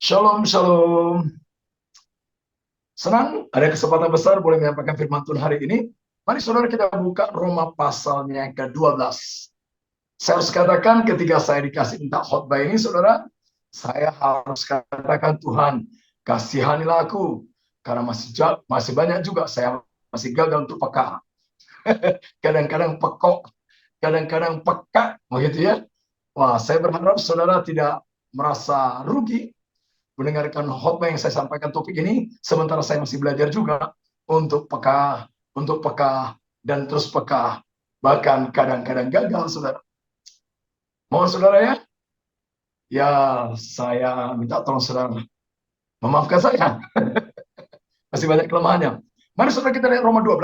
Shalom, shalom. Senang ada kesempatan besar boleh menyampaikan firman Tuhan hari ini. Mari saudara kita buka Roma pasalnya yang ke-12. Saya harus katakan ketika saya dikasih minta khotbah ini, saudara, saya harus katakan Tuhan, kasihanilah aku. Karena masih banyak juga saya masih gagal untuk peka. Kadang-kadang pekok, kadang-kadang peka, begitu ya. Wah, saya berharap saudara tidak merasa rugi mendengarkan khotbah yang saya sampaikan topik ini, sementara saya masih belajar juga untuk peka, dan terus peka. Bahkan kadang-kadang gagal, saudara. Mohon saudara ya, ya saya minta tolong saudara memaafkan saya. Masih banyak kelemahannya. Mari saudara kita lihat Roma 12.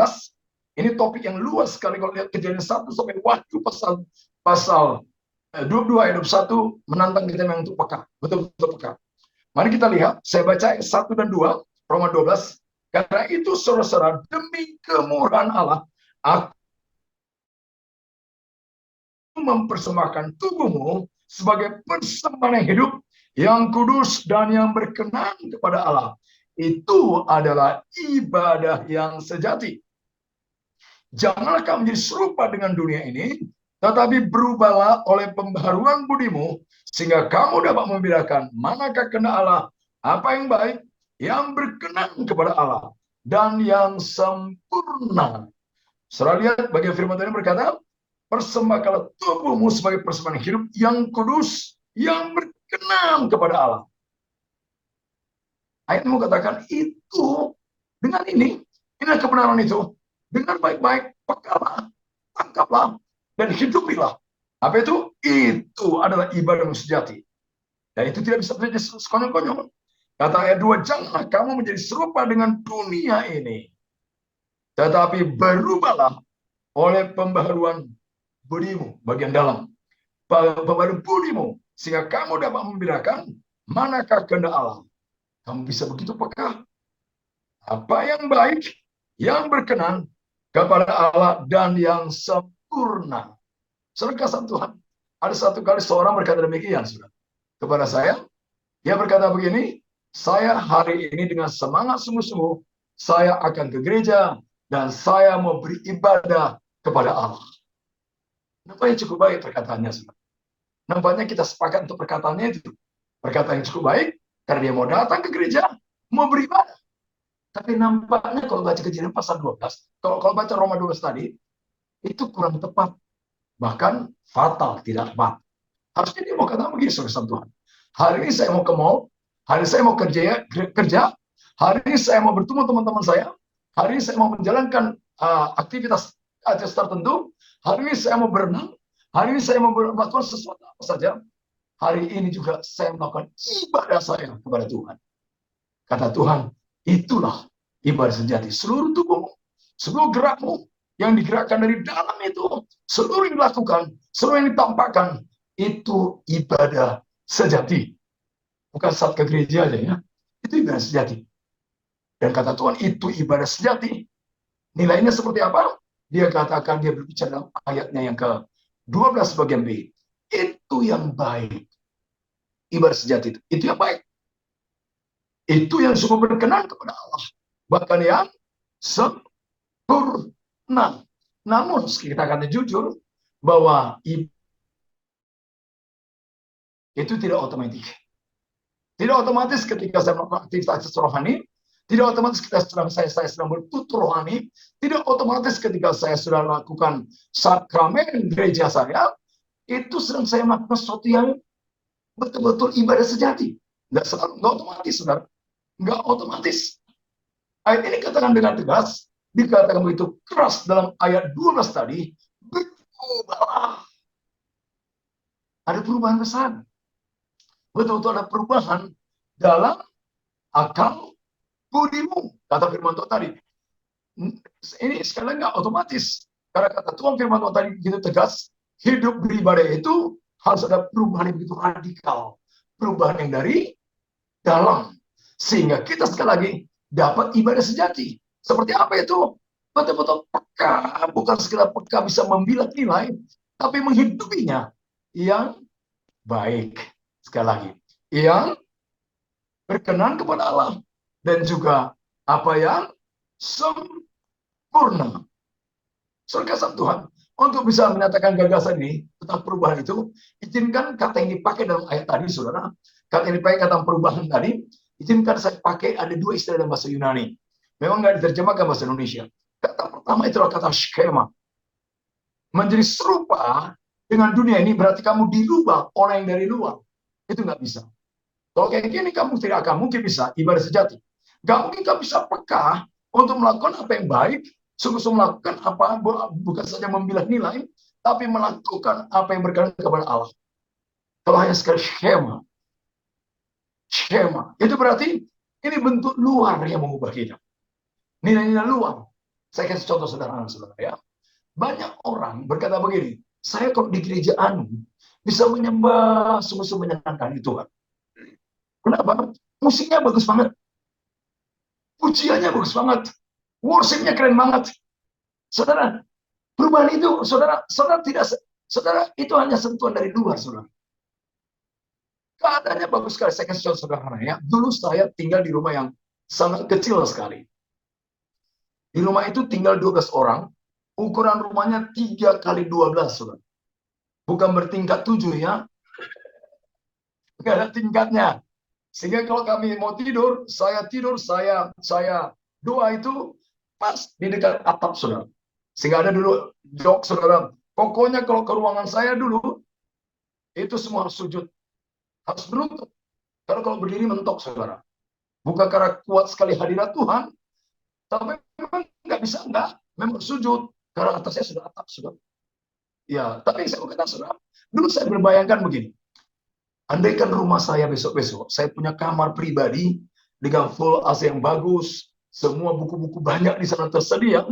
Ini topik yang luas sekali kalau lihat Kejadian 1 sampai Wahyu pasal pasal 22 ayat 21 menantang kita yang untuk peka, betul-betul peka. Mari kita lihat, saya baca ayat 1 dan 2, Roma 12. Karena itu, saudara-saudara, demi kemurahan Allah, aku mempersembahkan tubuhmu sebagai persembahan yang hidup, yang kudus dan yang berkenan kepada Allah. Itu adalah ibadah yang sejati. Janganlah kamu menjadi serupa dengan dunia ini, tetapi berubahlah oleh pembaharuan budimu, sehingga kamu dapat membedakan manakah kehendak Allah, apa yang baik, yang berkenan kepada Allah, dan yang sempurna. Saudara lihat bagian firman Tuhan berkata, persembahkanlah tubuhmu sebagai persembahan hidup yang kudus, yang berkenan kepada Allah. Ayat ini mengatakan itu, dengan ini kebenaran itu, dengan baik-baik, pekalah, tangkaplah, dan hidupilah. Apa itu? Itu adalah ibadah yang sejati. Dan itu tidak bisa terjadi sekonyong-konyong. Kata ayat 2, janganlah kamu menjadi serupa dengan dunia ini, tetapi berubahlah oleh pembaharuan budimu, bagian dalam. Pembaharuan budimu, sehingga kamu dapat membedakan manakah kehendak Allah. Kamu bisa begitu peka. Apa yang baik, yang berkenan kepada Allah, dan yang sempurna. Saudara kasih Tuhan, ada satu kali seorang berkata demikian, saudara, kepada saya. Dia berkata begini, saya hari ini dengan semangat sungguh-sungguh, saya akan ke gereja, dan saya mau beribadah kepada Allah. Nampaknya cukup baik perkataannya, saudara. Nampaknya kita sepakat untuk perkataannya itu. Perkataan yang cukup baik, karena dia mau datang ke gereja, mau beribadah. Tapi nampaknya kalau baca Kejadian pasal 12, kalau baca Roma 12 tadi, itu kurang tepat. Bahkan fatal, tidak tepat. Harusnya dia mau kata begini, saudara Tuhan. Hari ini saya mau ke mall, hari ini saya mau kerja, hari ini saya mau bertemu teman-teman saya, hari ini saya mau menjalankan aktivitas tertentu, hari ini saya mau berenang, hari ini saya mau melakukan sesuatu apa saja. Hari ini juga saya melakukan ibadah saya kepada Tuhan. Kata Tuhan, itulah ibadah sejati. Seluruh tubuhmu, seluruh gerakmu yang digerakkan dari dalam itu, seluruh yang dilakukan, seluruh yang ditampakkan, itu ibadah sejati. Bukan saat ke gereja aja ya. Itu ibadah sejati. Dan kata Tuhan, itu ibadah sejati. Nilainya seperti apa? Dia katakan, dia berbicara dalam ayatnya yang ke-12 bagian B. Itu yang baik. Ibadah sejati itu yang baik. Itu yang sungguh berkenan kepada Allah. Bahkan yang sempurna. Namun, kita kata jujur, bahwa itu tidak otomatis. Tidak otomatis ketika saya melakukan aktivitas rohani, tidak otomatis ketika saya sedang bertutur rohani, tidak otomatis ketika saya sudah lakukan sakramen gereja saya, itu sedang saya melakukan sesuatu yang betul-betul ibadah sejati. Nggak otomatis, saudara. Nggak otomatis. Ayat ini katakan dengan tegas, dikatakan begitu keras dalam ayat 12 tadi, berubahlah. Ada perubahan besar. Betul-betul ada perubahan dalam akal budimu, kata firman Tuhan tadi. Ini sekali nggak otomatis. Karena kata Tuhan firman Tuhan tadi begitu tegas, hidup beribadah itu harus ada perubahan yang begitu radikal. Perubahan yang dari dalam. Sehingga kita sekali lagi dapat ibadah sejati. Seperti apa itu? Betul-betul peka. Bukan sekedar peka bisa membilang nilai, tapi menghidupinya yang baik. Sekali lagi, yang berkenan kepada Allah, dan juga apa yang sempurna. Surga sang Tuhan, untuk bisa menyatakan gagasan ini tentang perubahan itu, izinkan kata yang dipakai dalam ayat tadi, saudara. Kata yang dipakai kata perubahan tadi, izinkan saya pakai ada dua istilah dalam bahasa Yunani. Memang nggak diterjemahkan bahasa Indonesia. Kata pertama itu adalah kata skema. Menjadi serupa dengan dunia ini berarti kamu dirubah oleh yang dari luar. Itu nggak bisa. Kalau kayak gini kamu tidak akan mungkin bisa ibadah sejati. Nggak mungkin kamu bisa peka untuk melakukan apa yang baik, sungguh-sungguh melakukan apa, bukan saja membilah nilai, tapi melakukan apa yang berkenan kepada Allah. Kalau hanya sekali skema, itu berarti ini bentuk luar yang mengubah kita. Nilai-nilai luar. Saya kasih contoh sederhana ya. Banyak orang berkata begini, saya kalau di gereja anu bisa menyembah sungguh-sungguh menyenangkan Tuhan. Kenapa? Musiknya bagus banget. Pujiannya bagus banget. Worshipnya keren banget. Saudara, perubahan itu, saudara itu hanya sentuhan dari luar, saudara. Keadaannya bagus sekali. Saya kasih contoh sederhana ya. Dulu saya tinggal di rumah yang sangat kecil sekali. Di rumah itu tinggal 12 orang. Ukuran rumahnya 3 kali 12, saudara. Bukan bertingkat 7 ya. Nggak ada tingkatnya. Sehingga kalau kami mau tidur, saya doa itu pas di dekat atap, saudara. Sehingga ada dulu jok, saudara. Pokoknya kalau ke ruangan saya dulu, itu semua harus sujud. Harus berlutut. Karena kalau berdiri mentok, saudara. Bukan karena kuat sekali hadirat Tuhan, tapi memang nggak bisa, nggak. Memang sujud. Karena atasnya sudah atap, saudara. Ya, tapi saya mau kata, saudara. Dulu saya berbayangkan begini. Andaikan rumah saya besok-besok, saya punya kamar pribadi dengan full AC yang bagus, semua buku-buku banyak di sana tersedia,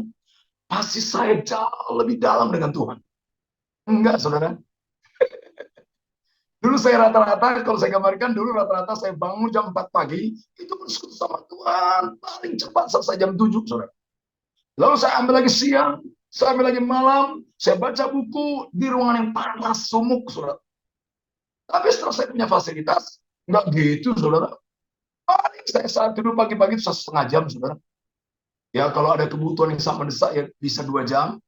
pasti saya jauh lebih dalam dengan Tuhan. Enggak, saudara. Dulu saya rata-rata, kalau saya gambarkan, dulu rata-rata saya bangun jam 4 pagi, itu bersekutu sama Tuhan. Paling cepat selesai jam 7, saudara. Lalu saya ambil lagi siang, saya ambil lagi malam, saya baca buku di ruangan yang panas, sumuk, saudara. Tapi setelah saya punya fasilitas, enggak gitu, saudara. Paling saya saat tidur pagi-pagi itu 1,5 jam, saudara. Ya, kalau ada kebutuhan yang sangat mendesak, ya bisa 2 jam.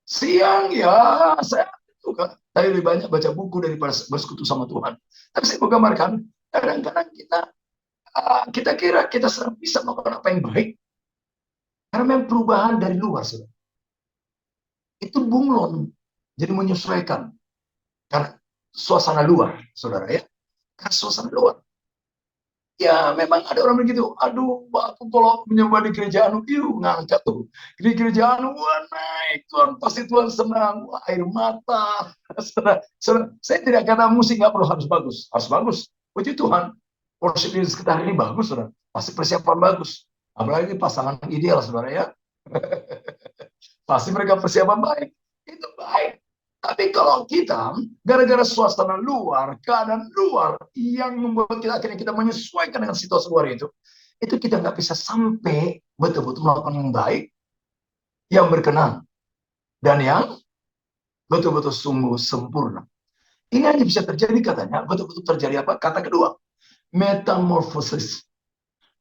Siang, ya saya suka. Saya lebih banyak baca buku daripada bersekutu sama Tuhan. Tapi saya mau gambarkan, kadang-kadang kita kira kita sedang bisa melakukan apa yang baik. Karena memang perubahan dari luar, saudara. Itu bunglon. Jadi menyesuaikan. Karena suasana luar, saudara ya. Karena suasana luar. Ya memang ada orang begitu. Aduh, aku kalau menyembah di gereja anu, ngangkat tuh. Di gereja anu, wah naik Tuhan, pasti Tuhan senang. Wah, air mata. Saya tidak kata musik nggak perlu harus bagus. Harus bagus. Puji Tuhan. Worship di sekitar ini bagus, saudara. Pasti persiapan bagus. Apalagi pasangan ideal, saudara ya. Pasti mereka persiapan baik. Itu baik. Tapi kalau kita, gara-gara suasana luar, keadaan luar, yang membuat kita akhirnya kita menyesuaikan dengan situasi luar itu kita nggak bisa sampai betul-betul melakukan yang baik, yang berkenan, dan yang betul-betul sungguh sempurna. Ini hanya bisa terjadi katanya, betul-betul terjadi apa? Kata kedua, metamorfosis.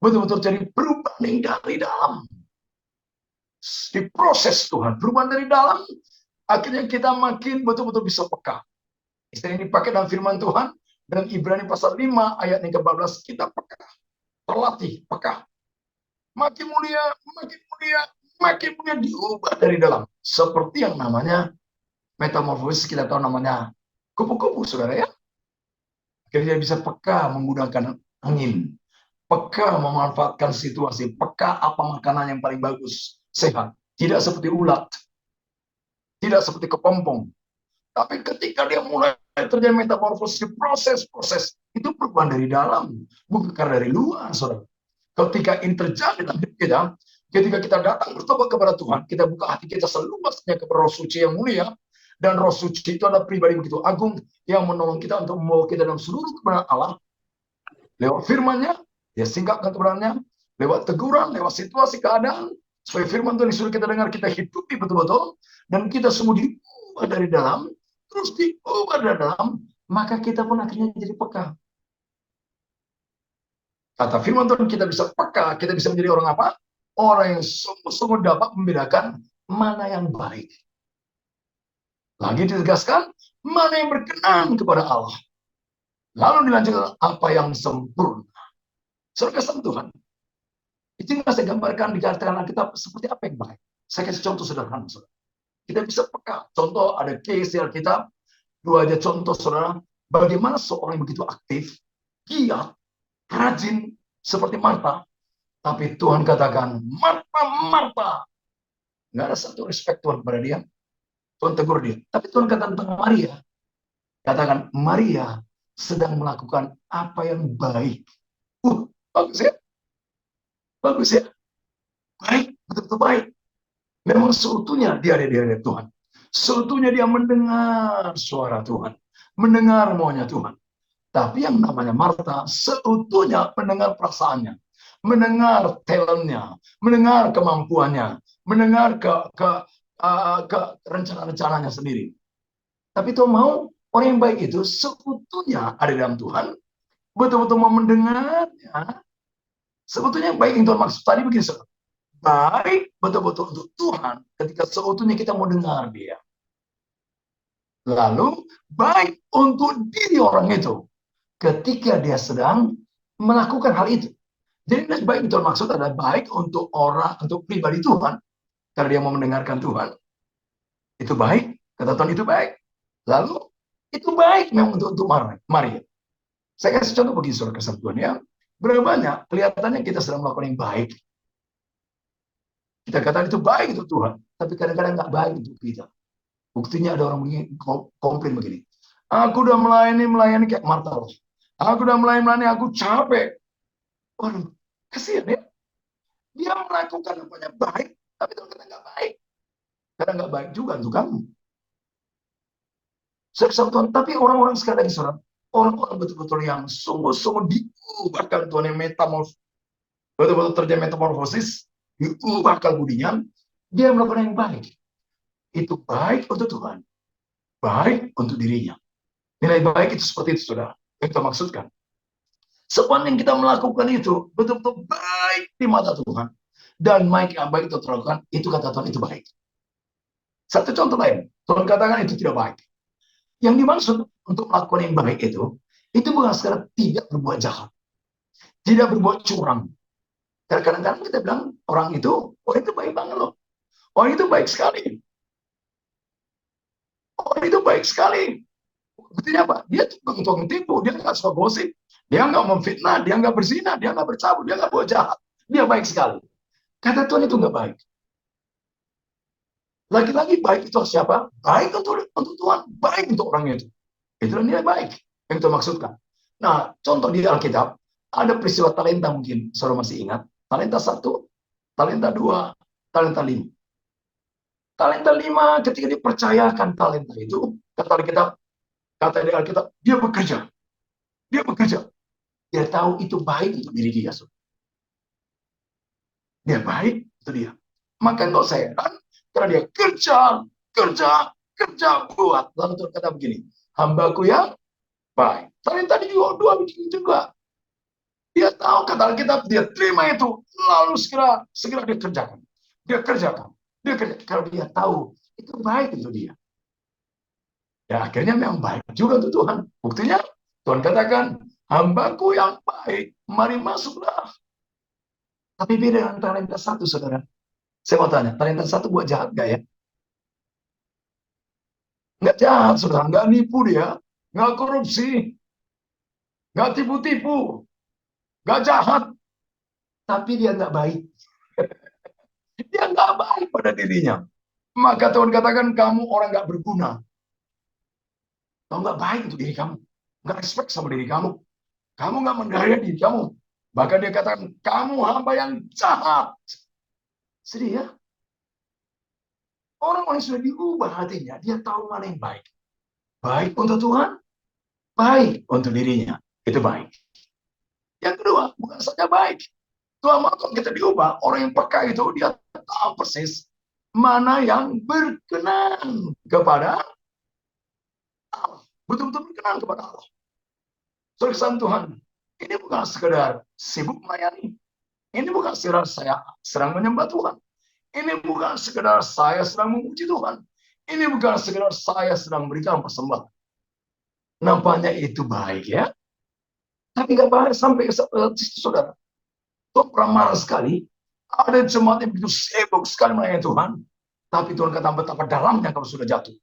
Betul-betul terjadi perubahan yang dari dalam. Diproses Tuhan, perubahan dari dalam, akhirnya kita makin betul-betul bisa peka. Istilah ini dipakai dalam firman Tuhan dalam Ibrani pasal 5 ayat yang ke-14, kita peka, terlatih peka. Makin mulia, makin mulia, makin mulia diubah dari dalam. Seperti yang namanya metamorfosis, kita tahu namanya kupu-kupu, saudara ya. Akhirnya dia bisa peka menggunakan angin, peka memanfaatkan situasi, peka apa makanan yang paling bagus, sehat. Tidak seperti ulat, tidak seperti kepompong. Tapi ketika dia mulai terjadi metamorfosis, proses-proses, itu perubahan dari dalam, bukan dari luar, saudara. Ketika ini terjadi dalam hidup kita, ketika kita datang bertobat kepada Tuhan, kita buka hati kita seluasnya kepada Roh Suci yang mulia, dan Roh Suci itu adalah pribadi begitu agung yang menolong kita untuk membawa kita dalam seluruh kebenaran Allah, lewat firman-Nya, dia singkapkan kebenarannya, lewat teguran, lewat situasi keadaan, supaya firman Tuhan disuruh kita dengar, kita hidupi betul-betul, dan kita semua diubah dari dalam, terus diubah dari dalam, maka kita pun akhirnya jadi peka. Kata firman Tuhan, kita bisa peka, kita bisa menjadi orang apa? Orang yang sungguh-sungguh dapat membedakan mana yang baik. Lagi ditegaskan, mana yang berkenan kepada Allah. Lalu dilanjutkan apa yang sempurna. Saudara kesan Tuhan. Itu yang saya gambarkan dikatakan Alkitab seperti apa yang baik. Saya kasih contoh sederhana, saudara. Kita bisa peka. Contoh ada case di Alkitab. Dua aja contoh, saudara. Bagaimana seorang yang begitu aktif, giat, rajin, seperti Marta. Tapi Tuhan katakan, Marta, Marta. Nggak ada satu respect Tuhan kepada dia. Tuhan tegur dia. Tapi Tuhan katakan tentang Maria. Katakan, Maria sedang melakukan apa yang baik. Bagus ya? Bagus ya? Baik, betul-betul baik. Memang seutuhnya dia ada di hadapan Tuhan. Seutuhnya dia mendengar suara Tuhan. Mendengar maunya Tuhan. Tapi yang namanya Marta seutuhnya mendengar perasaannya. Mendengar talentnya. Mendengar kemampuannya. Mendengar ke rencana-rencananya sendiri. Tapi Tuhan mau orang yang baik itu seutuhnya ada dalam Tuhan. Betul-betul mau mendengarnya. Sebetulnya yang baik yang Tuhan maksud tadi begini, saudara. Baik betul-betul untuk Tuhan ketika seutuhnya kita mau dengar dia. Lalu baik untuk diri orang itu ketika dia sedang melakukan hal itu. Jadi baik itu maksud adalah baik untuk orang, untuk pribadi Tuhan karena dia mau mendengarkan Tuhan. Itu baik, kata Tuhan itu baik. Lalu itu baik memang untuk Maria. Saya kasih contoh bagi saudara kesan Tuhan ya. Berapa banyak kelihatannya kita sedang melakukan yang baik. Kita katakan itu baik untuk Tuhan, tapi kadang-kadang nggak baik untuk kita. Buktinya ada orang begini, komplain begini. Aku udah melayani kayak Marta. Aku udah melayani, aku capek. Waduh, kasihan ya. Dia melakukan apa yang baik, tapi Tuhan kata nggak baik. Karena nggak baik juga untuk kamu. Tuhan, tapi orang-orang sekarang lagi saudara, orang-orang betul-betul yang sungguh-sungguh diubahkan Tuhan yang metamorfosis, betul-betul terjadi metamorfosis, diubahkan budinya, dia melakukan yang baik. Itu baik untuk Tuhan, baik untuk dirinya. Nilai baik itu seperti itu, saudara. Yang kita maksudkan. Sepanjang kita melakukan itu, betul-betul baik di mata Tuhan. Dan baik yang baik itu terlakukan, itu kata Tuhan itu baik. Satu contoh lain, Tuhan katakan itu tidak baik. Yang dimaksud untuk melakukan yang baik itu bukan sekedar tidak berbuat jahat. Tidak berbuat curang. Karena kadang-kadang kita bilang, orang itu, oh itu baik banget loh. Oh itu baik sekali. Oh itu baik sekali. Buktinya apa? Dia tukang tipu, dia nggak suka gosip, dia nggak memfitnah, dia nggak berzina, dia nggak bercabut, dia nggak buat jahat. Dia baik sekali. Kata Tuhan itu nggak baik. Lagi-lagi baik itu siapa? Baik untuk Tuhan, baik untuk orang itu. Itulah nilai baik yang kita maksudkan. Nah, contoh di Alkitab, ada peristiwa talenta mungkin, saudara masih ingat. Talenta 1, talenta 2, talenta 5. Talenta 5 ketika dipercayakan talenta itu, kata di Alkitab, dia bekerja. Dia bekerja. Dia tahu itu baik untuk diri dia. Dia baik untuk dia. Maka nggak saya heran, karena dia kerja buat. Lalu Tuhan kata begini, hambaku yang baik. Talenta tadi dua bikin juga. Dia tahu kata Alkitab, dia terima itu, lalu segera dia kerjakan. Dia kerjakan. Kalau dia tahu itu baik untuk dia. Ya akhirnya memang baik juga untuk Tuhan. Buktinya Tuhan katakan, hambaku yang baik, mari masuklah. Tapi beda dengan talenta 1, saudara. Saya mau tanya, talenta 1 buat jahat gak ya? Nggak jahat, saudara. Nggak nipu dia. Nggak korupsi. Nggak tipu-tipu. Nggak jahat. Tapi dia nggak baik. Dia nggak baik pada dirinya. Maka Tuhan katakan, kamu orang nggak berguna. Kamu nggak baik untuk diri kamu. Nggak respect sama diri kamu. Kamu nggak menghargai diri kamu. Bahkan dia katakan, kamu hamba yang jahat. Sedih ya? Orang-orang yang sudah diubah hatinya, dia tahu mana yang baik. Baik untuk Tuhan, baik untuk dirinya. Itu baik. Yang kedua, bukan saja baik. Tuhan mau kita diubah. Orang yang peka itu, dia tahu persis mana yang berkenan kepada Allah. Betul-betul berkenan kepada Allah. Kesan Tuhan. Ini bukan sekedar sibuk melayani. Ini bukan sekedar saya sedang menyembah Tuhan. Ini bukan sekedar saya sedang memuji Tuhan. Ini bukan sekedar saya sedang memberikan persembahan. Nampaknya itu baik ya. Tapi nggak baik sampai ke situ, saudara. Tuhan pernah marah sekali. Ada jemaat yang begitu sibuk sekali melayani Tuhan. Tapi Tuhan kata betapa dalamnya kalau sudah jatuh.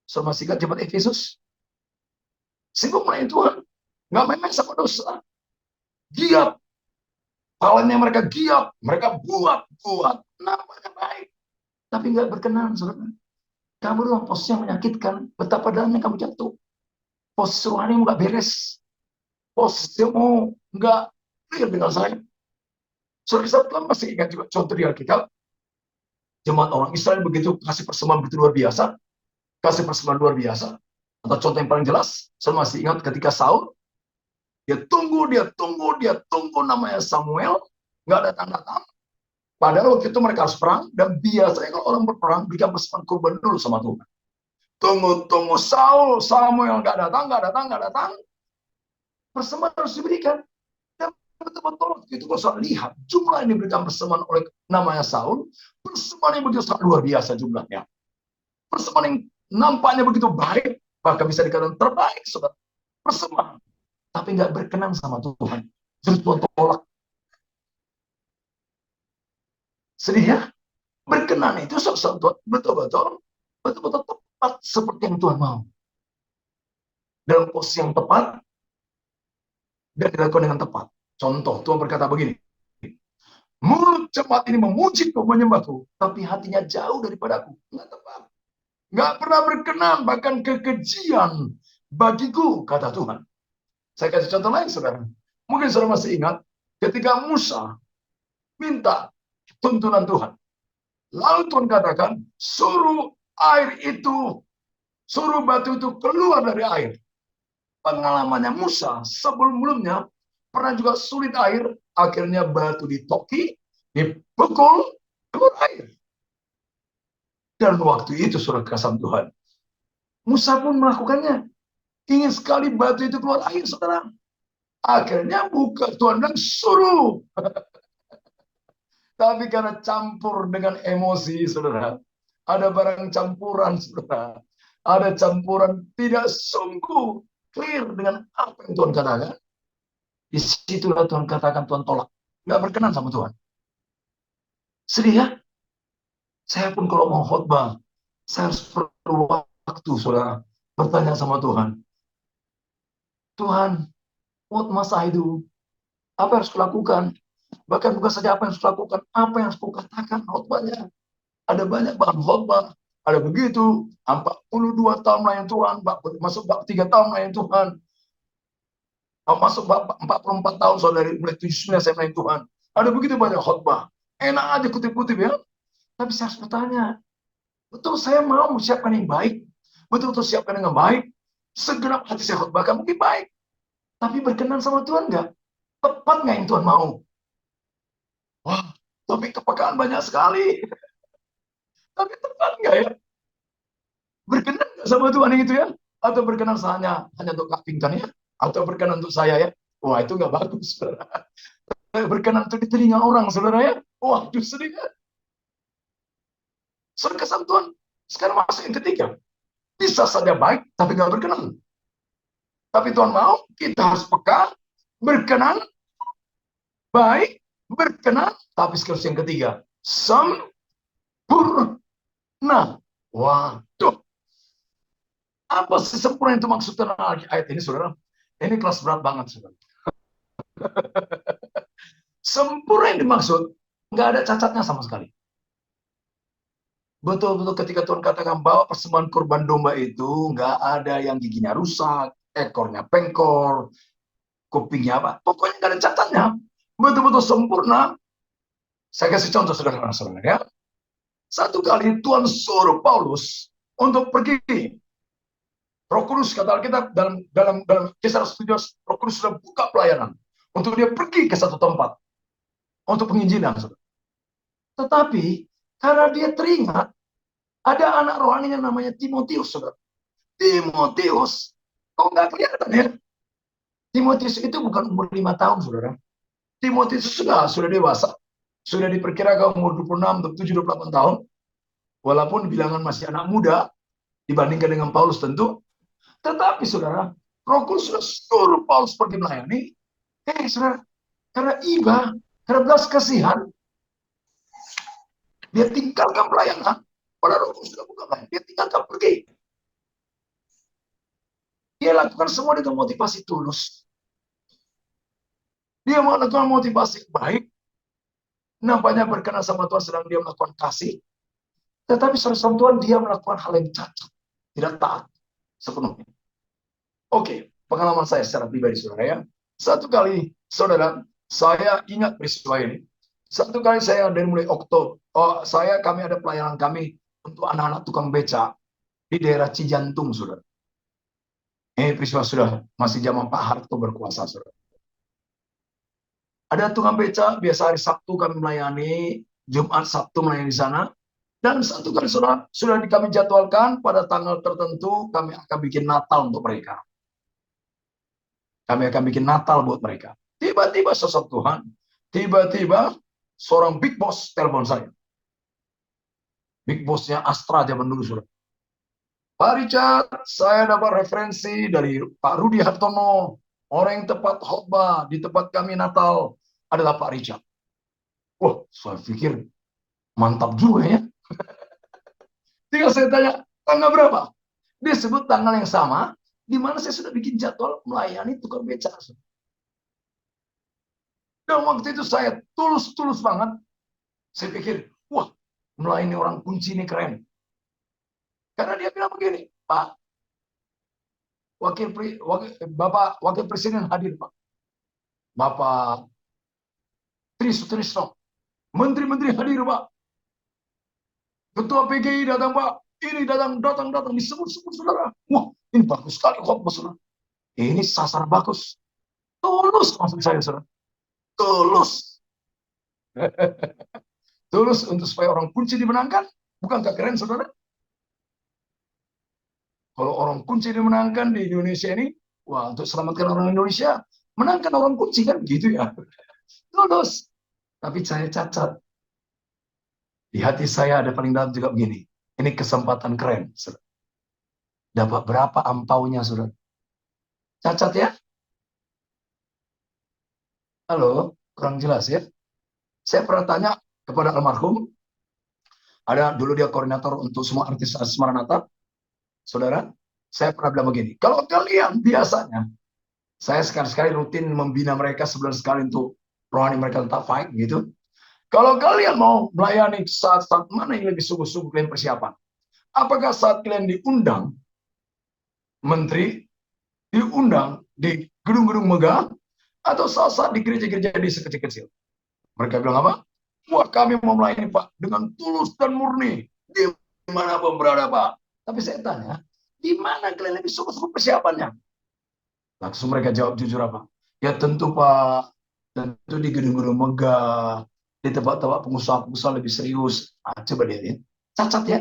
Sama singkat jemaat Efesus. Sibuk melayani Tuhan. Nggak main-main sama dosa. Giat. Awalnya mereka giat. Mereka buat. Nampaknya baik. Tapi nggak berkenan, saudara. Kamu dalam posisi yang menyakitkan. Betapa dalamnya kamu jatuh. Posisi rohanimu nggak beres. Posisimu nggak clear dengan saya. Saudara Tuhan masih ingat juga contoh di Alkitab. Jemaat orang Israel begitu kasih persembahan begitu luar biasa. Kasih persembahan luar biasa. Atau contoh yang paling jelas, saya masih ingat ketika Saul, dia tunggu namanya Samuel, nggak datang-datang. Padahal waktu itu mereka harus perang, dan biasanya kalau orang berperang, berikan persembahan kurban dulu sama Tuhan. Tunggu Samuel nggak datang. Persembahan harus diberikan. Dan betul-betul itu kalau saya lihat, jumlah yang diberikan persembahan oleh namanya Saul, persembahan yang begitu sangat luar biasa jumlahnya. Persembahan yang nampaknya begitu baik, bahkan bisa dikatakan terbaik, saudara. Persembahan. Tapi nggak berkenan sama Tuhan. Terus Tuhan tolak. Sedih ya? Berkenan itu betul-betul tepat seperti yang Tuhan mau. Dalam posisi yang tepat dan dilakukan dengan tepat. Contoh, Tuhan berkata begini. Mulut jemaat ini memujiku, menyembahku, tapi hatinya jauh daripadaku. Nggak tepat. Nggak pernah berkenan, bahkan kekejian bagiku, kata Tuhan. Saya kasih contoh lain, saudara. Mungkin saudara masih ingat, ketika Musa minta tuntunan Tuhan. Lalu Tuhan katakan, suruh batu itu keluar dari air. Pengalamannya Musa sebelumnya pernah juga sulit air, akhirnya batu ditoki, dipukul, keluar air. Dan waktu itu surat kasam Tuhan. Musa pun melakukannya. Ingin sekali batu itu keluar air, saudara. Akhirnya buka Tuhan dan suruh. Tapi karena campur dengan emosi, saudara. Ada barang campuran, saudara. Ada campuran tidak sungguh clear dengan apa yang Tuhan katakan. Disitulah Tuhan katakan, Tuhan tolak. Nggak berkenan sama Tuhan. Sedih ya? Saya pun kalau mau khotbah, saya harus perlu waktu, saudara. Bertanya sama Tuhan. Tuhan, what must I do? Apa yang harus kulakukan? Bahkan bukan saja apa yang harus kulakukan, apa yang harus kukatakan khotbahnya. Ada banyak bahan khotbah. Ada begitu, 42 tahun melayan Tuhan, masuk 3 tahun melayan Tuhan. Masuk 44 tahun, saudara, mulai 79 saya melayan Tuhan. Ada begitu banyak khotbah. Enak aja kutip-kutip ya. Tapi saya harus bertanya, betul saya mau siapkan yang baik? Betul-betul siapkan dengan baik? Segenap hati saya khotbahkan mungkin baik. Tapi berkenan sama Tuhan nggak? Tepat nggak yang Tuhan mau? Wah, tapi kepekaan banyak sekali. Tapi tepat nggak ya? Berkenan nggak sama Tuhan yang itu ya? Atau berkenan hanya untuk Kak Pinkan ya? Atau berkenan untuk saya ya? Wah, itu nggak bagus, saudara. Berkenan untuk di telinga orang, saudara ya? Wah, justru ya. Saudara kesan Tuhan. Sekarang masuk yang ketiga. Bisa saja baik, tapi nggak berkenan. Tapi Tuhan mau, kita harus peka, berkenan, baik, berkenan, tapi sekaligus yang ketiga, sempurna. Waduh. Apa sih sempurna itu maksudnya ayat ini, saudara? Ini kelas berat banget, saudara. Sempurna yang dimaksud, nggak ada cacatnya sama sekali. Betul-betul ketika Tuhan katakan bahwa persembahan kurban domba itu nggak ada yang giginya rusak, ekornya pengkor, kupingnya apa, pokoknya nggak ada cacatnya. Betul-betul sempurna. Saya kasih contoh, saudara-saudara ya. Satu kali Tuhan suruh Paulus untuk pergi. Roh Kudus kata Alkitab dalam Kisah 17, Roh Kudus sudah buka pelayanan untuk dia pergi ke satu tempat untuk penginjilan. Tetapi karena dia teringat ada anak rohani yang namanya Timotius, saudara. Timotius, kok nggak kelihatan ya? Timotius itu bukan umur 5 tahun, saudara. Timotius sudah dewasa. Sudah diperkirakan umur 26, 27, 28 tahun. Walaupun bilangan masih anak muda dibandingkan dengan Paulus tentu. Tetapi saudara, Roh Kudus sudah suruh Paulus pergi melayani. Saudara, karena iba, karena belas kasihan, dia tinggalkan pelayanan. Pada Roh Kudus sudah bukan lain. Dia tinggalkan pergi. Dia lakukan semua dengan motivasi tulus. Dia melakukan motivasi baik. Nampaknya berkenan sama Tuhan sedang dia melakukan kasih. Tetapi sama Tuhan dia melakukan hal yang cacat. Tidak taat sepenuhnya. Oke, pengalaman saya secara pribadi, saudara ya. Satu kali, saudara, saya ingat peristiwa ini. Satu kali saya dari mulai Oktober, kami ada pelayanan kami untuk anak-anak tukang beca di daerah Cijantung, saudara. Ini peristiwa sudah masih zaman Pak Harto berkuasa, saudara. Ada tukang beca, biasa hari Sabtu kami melayani, Jumat Sabtu melayani di sana. Dan satu kali sudah kami jadwalkan pada tanggal tertentu kami akan bikin Natal untuk mereka. Kami akan bikin Natal buat mereka. Tiba-tiba sosok Tuhan, tiba-tiba seorang big boss telepon saya. Big bossnya Astra zaman dulu, sudah. Pak Richard, saya dapat referensi dari Pak Rudi Hartono. Orang yang tepat khotbah di tempat kami Natal adalah Pak Richard. Wah, saya pikir mantap juga ya. Tinggal saya tanya, tanggal berapa? Dia sebut tanggal yang sama, di mana saya sudah bikin jadwal melayani tukang beca. Dan waktu itu saya tulus banget. Saya pikir, wah, melayani orang kunci ini keren. Karena dia bilang begini, Pak, Wakil Presiden hadir, Pak. Bapak Tri Sutrisno, Menteri-Menteri hadir, Pak. Ketua PGI datang, Pak. Ini datang, disebut-sebut, saudara. Wah, ini bagus sekali khotbah, saudara. Ini sasar bagus. Tulus maksud saya, saudara. Tulus. Tulus untuk supaya orang kunci dimenangkan. Bukankah keren, saudara? Kalau orang kunci dimenangkan di Indonesia ini, wah, untuk selamatkan orang Indonesia, menangkan orang kunci kan gitu ya. Tulus. Tapi saya cacat. Di hati saya ada paling dalam juga begini. Ini kesempatan keren, saudara. Dapat berapa ampaunya, saudara? Cacat ya? Halo, kurang jelas ya? Saya pernah tanya kepada almarhum, ada dulu dia koordinator untuk semua artis Maranatha, saudara. Saya pernah bilang begini, kalau kalian biasanya, saya sekali-sekali rutin membina mereka sebulan sekali untuk rohani mereka tetap fight gitu. Kalau kalian mau melayani saat-saat mana yang lebih sungguh-sungguh kalian persiapan? Apakah saat kalian diundang menteri, diundang di gedung-gedung megah, atau saat-saat di gereja-gereja di sekecil-kecil? Mereka bilang apa? Wah, kami mau melayani, Pak, dengan tulus dan murni. Di mana pun berada, Pak. Tapi saya tanya, di mana kalian lebih sungguh-sungguh persiapannya? Langsung mereka jawab jujur apa? Ya tentu, Pak, tentu di gedung-gedung megah, di tempat-tempat pengusaha-pengusaha lebih serius. Coba lihat, cacat ya.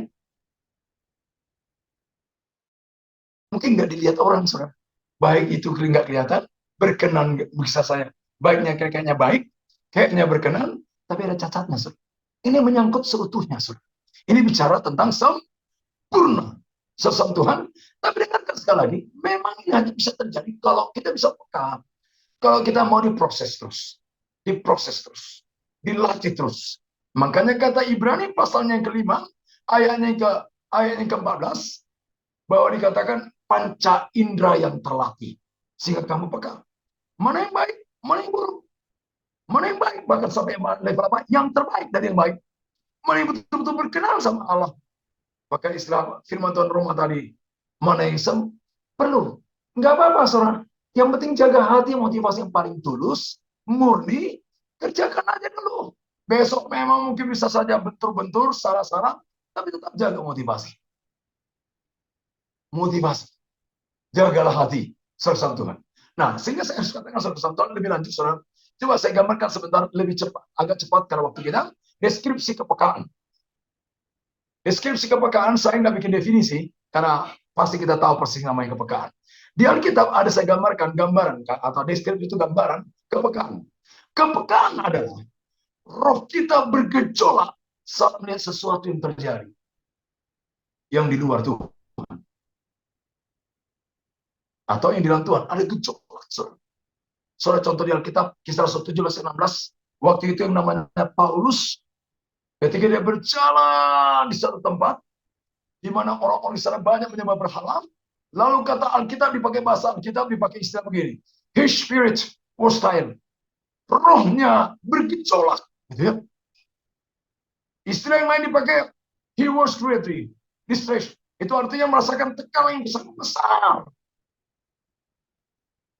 Mungkin nggak dilihat orang, saudara. Baik itu nggak kelihatan, berkenan bisa saya. Baiknya kayaknya baik, kayaknya berkenan, tapi ada cacatnya, saudara. Ini menyangkut seutuhnya, saudara. Ini bicara tentang sempurna sesama Tuhan. Tapi dengarkan sekali lagi, memang ini hanya bisa terjadi kalau kita bisa peka. Kalau kita mau diproses terus, dilatih terus. Makanya kata Ibrani pasalnya yang kelima, ayatnya yang ke-14, bahwa dikatakan panca indera yang terlatih. Sehingga kamu peka. Mana yang baik, mana yang buruk. Mana yang baik, bahkan sampai level apa? Yang terbaik dari yang baik. Mana yang betul-betul berkenan sama Allah. Pakai istilah firman Tuhan Roma tadi. Mana yang perlu. Nggak apa-apa, saudara. Yang penting jaga hati, motivasi yang paling tulus, murni, kerjakan aja dulu. Besok memang mungkin bisa saja bentur-bentur, salah-salah, tapi tetap jaga motivasi. Motivasi. Jagalah hati, saudara Tuhan. Nah, sehingga saya harus katakan saudara Tuhan lebih lanjut, saudara. Coba saya gambarkan sebentar lebih cepat, agak cepat karena waktu kita. Deskripsi kepekaan. Deskripsi kepekaan, saya nggak bikin definisi, karena pasti kita tahu persis namanya kepekaan. Di Alkitab ada saya gambarkan gambaran atau deskripsi itu gambaran kepekaan. Kepekaan adalah roh kita bergejolak saat melihat sesuatu yang terjadi yang di luar Tuhan atau yang di dalam Tuhan ada gejolak. Saudara contoh di Alkitab kisah 17-16 waktu itu yang namanya Paulus ketika dia berjalan di satu tempat di mana orang-orang di sana banyak menyembah berhala. Lalu kata Alkitab dipakai bahasa Alkitab dipakai istilah begini. His spirit was tired. Rohnya bergejolak, gitu ya. Istilah yang lain dipakai he was greatly distressed. Itu artinya merasakan tekanan yang sangat besar.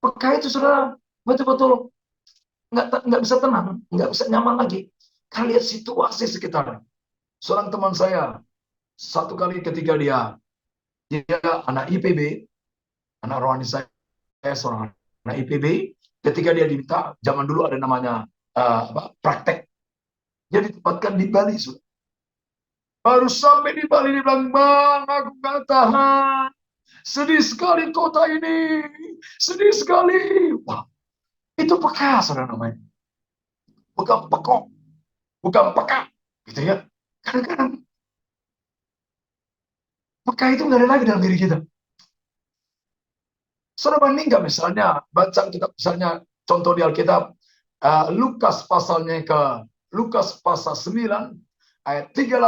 Peka itu sudah betul-betul nggak bisa tenang, nggak bisa nyaman lagi. Kalian lihat situasi sekitarnya. Seorang teman saya satu kali ketika dia anak IPB, anak rohani saya seorang anak IPB, ketika dia diminta, zaman dulu ada namanya praktek, dia ditempatkan di Bali. Baru sampai di Bali dia bilang, "Bang, aku gak tahan. Sedih sekali kota ini. Sedih sekali." Wah, itu peka, saudara namanya. Bukan pekok, bukan peka, gitu ya. Kadang-kadang peka itu nggak ada lagi dalam diri kita. Saudara banding nggak misalnya baca kitab misalnya contoh di Alkitab Lukas Lukas pasal 9 ayat 38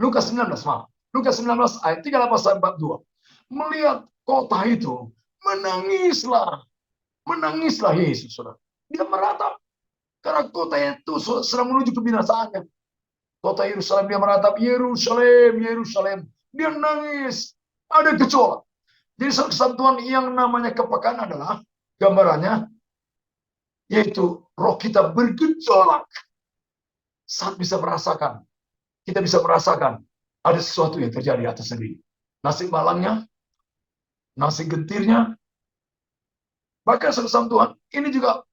Lukas 19 maaf Lukas 19 ayat 38 sampai 42 melihat kota itu menangislah Yesus saudara. Dia meratap karena kota itu sedang menuju kebinasaannya. Kota Yerusalem dia meratap Yerusalem Yerusalem, dia nangis, ada gejolak. Jadi kesatuan yang namanya kepekaan adalah gambarannya yaitu roh kita bergejolak saat kita bisa merasakan ada sesuatu yang terjadi atas negeri. Nasi malangnya, nasi gentirnya, bahkan sama Tuhan. Ini juga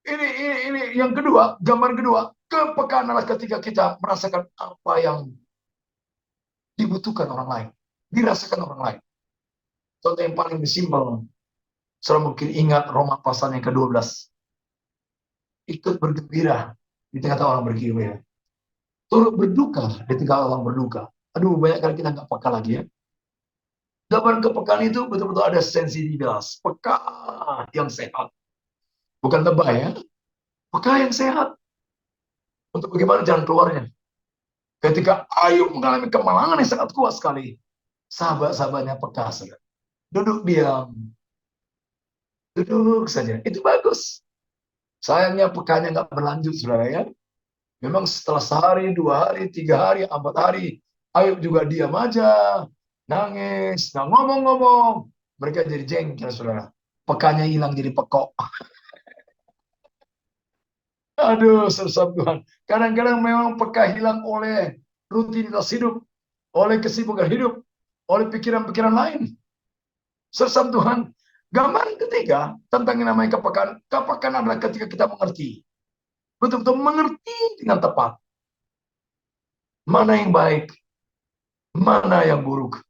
ini yang kedua, gambar kedua, kepekaan adalah ketika kita merasakan apa yang dibutuhkan orang lain, dirasakan orang lain. Contoh yang paling simpel, saudara mungkin ingat Roma pasal yang ke-12. Ikut bergembira di tengah orang bergembira. Turut berduka di tengah orang berduka. Aduh, banyak kali kita nggak peka lagi ya. Gambaran kepekaan itu betul-betul ada sensitivitas. Peka yang sehat. Bukan lebay ya. Peka yang sehat. Untuk bagaimana jalan keluarnya. Ketika Ayub mengalami kemalangan yang sangat kuat sekali. Sahabat-sahabatnya peka saja. Duduk diam. Duduk saja. Itu bagus. Sayangnya pekanya nggak berlanjut, saudara ya. Memang setelah sehari, 2 hari, 3 hari, 4 hari, Ayub juga diam aja, nangis, nggak ngomong-ngomong. Mereka jadi jengkel, saudara. Pekanya hilang jadi pekok. Aduh, sersam Tuhan. Kadang-kadang memang peka hilang oleh rutinitas hidup, oleh kesibukan hidup, oleh pikiran-pikiran lain. Sersam Tuhan. Gambaran ketiga tentang yang namanya kepekaan. Kepekaan adalah ketika kita mengerti. Betul-betul mengerti dengan tepat. Mana yang baik, mana yang buruk.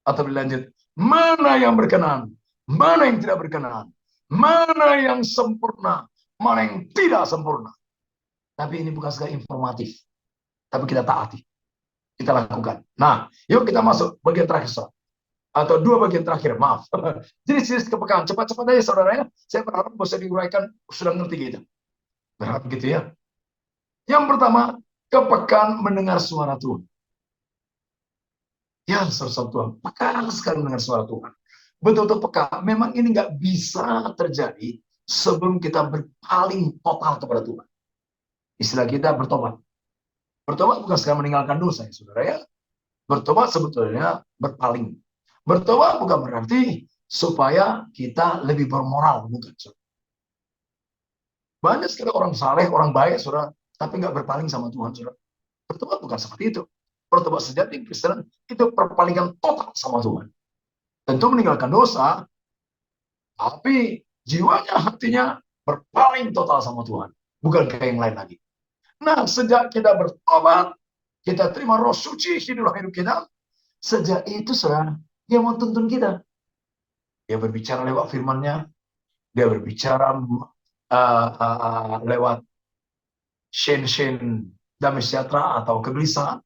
Atau dilanjut, mana yang berkenan, mana yang tidak berkenan, mana yang sempurna, mana yang tidak sempurna. Tapi ini bukan sekadar informatif, tapi kita taati, kita lakukan. Nah, yuk kita masuk bagian terakhir, saudara. Atau 2 bagian terakhir, maaf. Jadi jenis kepekaan, cepat-cepat aja saudara ya. Saya berharap bisa diuraikan, sudah ngerti gitu. Berharap gitu ya. Yang pertama, kepekaan mendengar suara Tuhan. Ya, saudara Tuhan, peka sekali mendengar suara Tuhan. Betul-betul peka. Memang ini nggak bisa terjadi sebelum kita berpaling total kepada Tuhan. Istilah kita bertobat. Bertobat bukan sekadar meninggalkan dosa, ya, saudara ya. Bertobat sebetulnya berpaling. Bertobat bukan berarti supaya kita lebih bermoral, bukan. Banyak sekali orang saleh, orang baik, saudara, tapi nggak berpaling sama Tuhan, saudara. Bertobat bukan seperti itu. Bertobat sejati Kristen itu perpalingan total sama Tuhan. Tentu meninggalkan dosa, tapi jiwanya, hatinya berpaling total sama Tuhan. Bukan kayak yang lain lagi. Nah, sejak kita bertobat, kita terima roh suci di dalam hidup kita, sejak itu saudara, dia mau tuntun kita. Dia berbicara lewat firman-Nya, dia berbicara lewat shen damai sejahtera atau kegelisahan.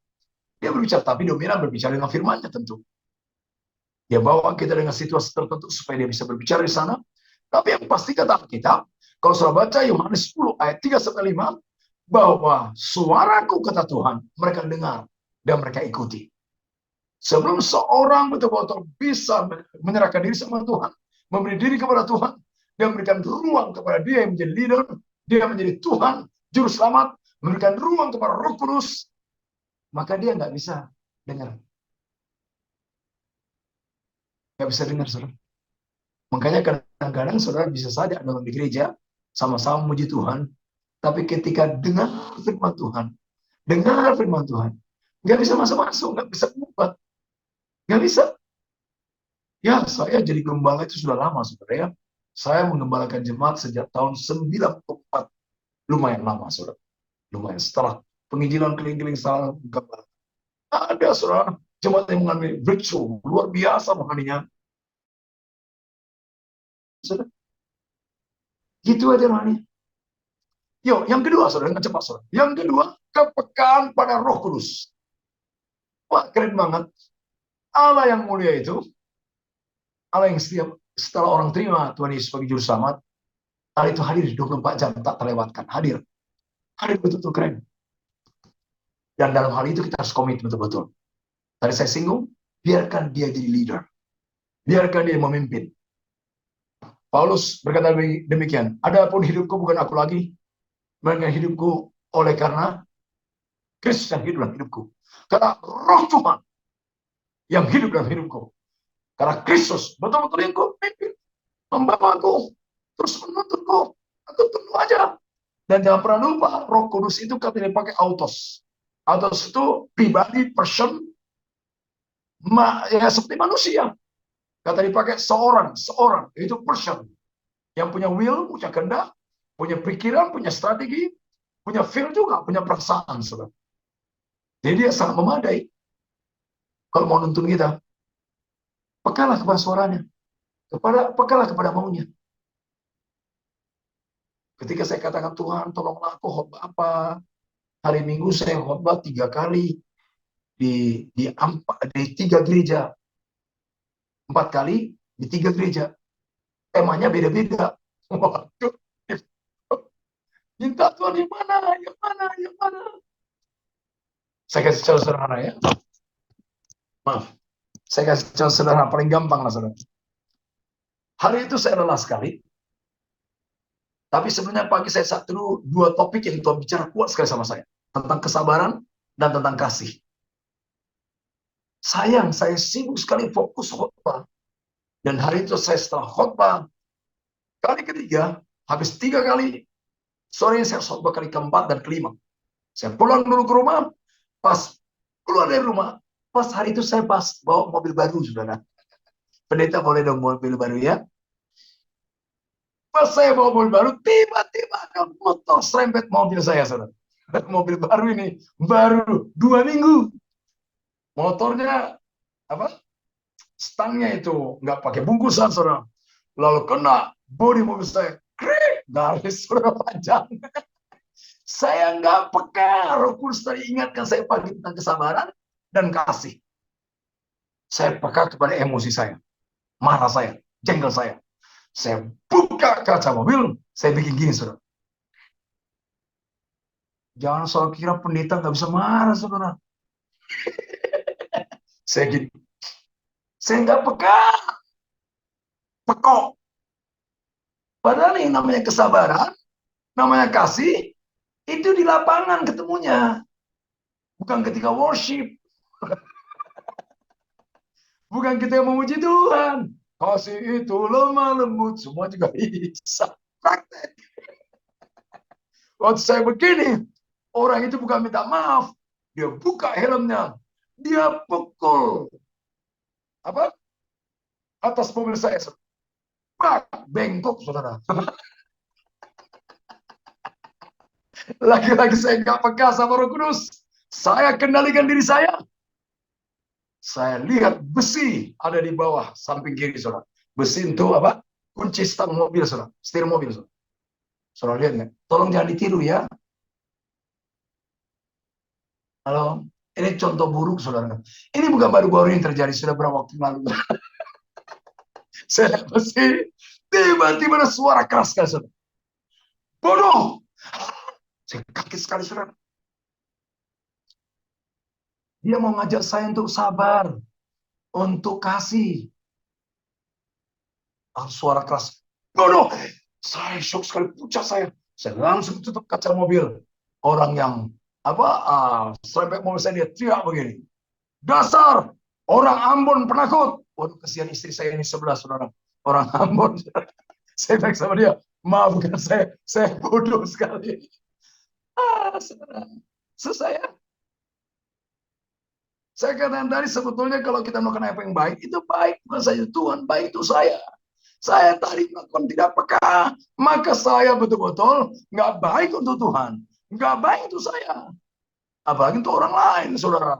Dia berbicara, tapi dominan berbicara dengan firman-Nya tentu. Dia bawa kita dengan situasi tertentu supaya dia bisa berbicara di sana. Tapi yang pasti kata kita, kalau sudah baca Yohanes 10 ayat 3-5, bahwa suaraku kata Tuhan, mereka dengar dan mereka ikuti. Sebelum seorang betul-betul bisa menyerahkan diri sama Tuhan, memberi diri kepada Tuhan, dia memberikan ruang kepada dia yang menjadi leader, dia menjadi Tuhan, Juru Selamat, memberikan ruang kepada Roh Kudus, maka dia nggak bisa dengar. Nggak bisa dengar, saudara. Makanya kadang-kadang saudara bisa saja dalam di gereja, sama-sama memuji Tuhan, tapi ketika dengar firman Tuhan, nggak bisa masuk-masuk, nggak bisa buat, nggak bisa. Ya, saya jadi gembala itu sudah lama, saudara ya. Saya mengembalakan jemaat sejak tahun 94. Lumayan lama, saudara. Lumayan. Setelah penginjilan keliling-keliling salah gembala. Ada, saudara, jemaat yang mengalami breakthrough. Luar biasa mengalaminya. Saudara. Gitu aja rohani. Yo, yang kedua, saudara, dengan cepat, saudara. Yang kedua, kepekaan pada Roh Kudus. Wah, keren banget. Allah yang mulia itu, Allah yang setiap setelah orang terima Tuhan Yesus sebagai Juru Selamat, Allah itu hadir 24 jam, tak terlewatkan. Hadir. Hadir betul-betul keren. Dan dalam hal itu kita harus komit betul-betul. Tadi saya singgung, biarkan dia jadi leader. Biarkan dia memimpin. Paulus berkata demikian, adapun hidupku bukan aku lagi, melainkan hidupku oleh karena Kristus yang hidup dalam hidupku. Karena Roh Tuhan yang hidup dalam hidupku. Karena Kristus betul-betul yang memimpin, membawaku, terus menuntunku. Aku tunggu aja. Dan jangan pernah lupa, Roh Kudus itu katanya dipakai autos. Autos itu pribadi, person, ya seperti manusia. Kata dipakai seorang, itu person. Yang punya will, punya kehendak, punya pikiran, punya strategi, punya feel juga, punya perasaan. Saudara. Jadi dia sangat memadai. Kalau mau nuntun kita, pekalah kepada suaranya. Pekalah kepada maunya. Ketika saya katakan, Tuhan tolonglah aku khotbah apa. Hari Minggu saya khotbah 3 kali di 3 gereja. 4 kali di 3 gereja. Temanya beda-beda. Waduh. Minta Tuhan yang mana, yang mana, yang mana. Saya kasih contoh sederhana ya. Maaf. Saya kasih contoh sederhana, paling gampang lah saudara. Hari itu saya lelah sekali. Tapi sebenarnya pagi saya satu 2 topik yang Tuhan bicara kuat sekali sama saya. Tentang kesabaran dan tentang kasih. Sayang, saya sibuk sekali fokus khotbah. Dan hari itu saya setelah khotbah, kali ketiga, habis 3 kali, sore saya khotbah kali keempat dan kelima. Saya pulang dulu ke rumah, pas keluar dari rumah, pas hari itu saya bawa mobil baru, saudara. Pendeta boleh dong mobil baru ya. Pas saya bawa mobil baru, tiba-tiba ada motor serempet mobil saya, saudara. Mobil baru ini, baru 2 minggu. Motornya, stangnya itu nggak pakai bungkusan, saudara. Lalu kena bodi mobil saya, garis saudara panjang. Saya nggak peka. Roh Kudus tadi ingatkan saya pagi tentang kesabaran dan kasih. Saya peka kepada emosi saya, marah saya, jengkel saya. Saya buka kaca mobil, saya bikin gini, saudara. Jangan soal kira pendeta nggak bisa marah, saudara. Saya gini, saya nggak peka, pekok. Padahal yang namanya kesabaran, namanya kasih, itu di lapangan ketemunya. Bukan ketika worship. Bukan kita yang memuji Tuhan. Kasih itu lemah lembut, semua juga bisa. Praktek. Waktu saya begini, orang itu bukan minta maaf. Dia buka helmnya. Dia pukul. Atas mobil saya. Bengkok, saudara. Lagi-lagi saya nggak peka sama Roh Kudus. Saya kendalikan diri saya. Saya lihat besi ada di bawah samping kiri, saudara. Besi itu apa? Kunci stang mobil, saudara. Setir mobil, saudara. Saudara lihat nggak? Tolong jangan ditiru ya. Halo, ini contoh buruk, saudara. Ini bukan baru-baru yang terjadi, sudah berapa waktu lalu. Saya pasti tiba-tiba ada suara keras, saudara. Bodoh! Saya kaget sekali, saudara. Dia mau ngajak saya untuk sabar, untuk kasih. Suara keras. Bodoh! Saya shock sekali, pucat saya. Saya langsung tutup kaca mobil. Orang yang serempet mobil saya, dia teriak begini. Dasar orang Ambon penakut. Waduh, kesian istri saya ini sebelah, saudara. Orang Ambon. Saya bilang sama dia, maafkan saya bodoh sekali. Saudara. Saya katakan tadi, sebetulnya kalau kita melakukan apa yang baik, itu baik. Bukan saja Tuhan, baik itu saya. Saya tadi melakukan tidak peka, maka saya betul-betul nggak baik untuk Tuhan. Nggak baik untuk saya. Apalagi untuk orang lain, saudara.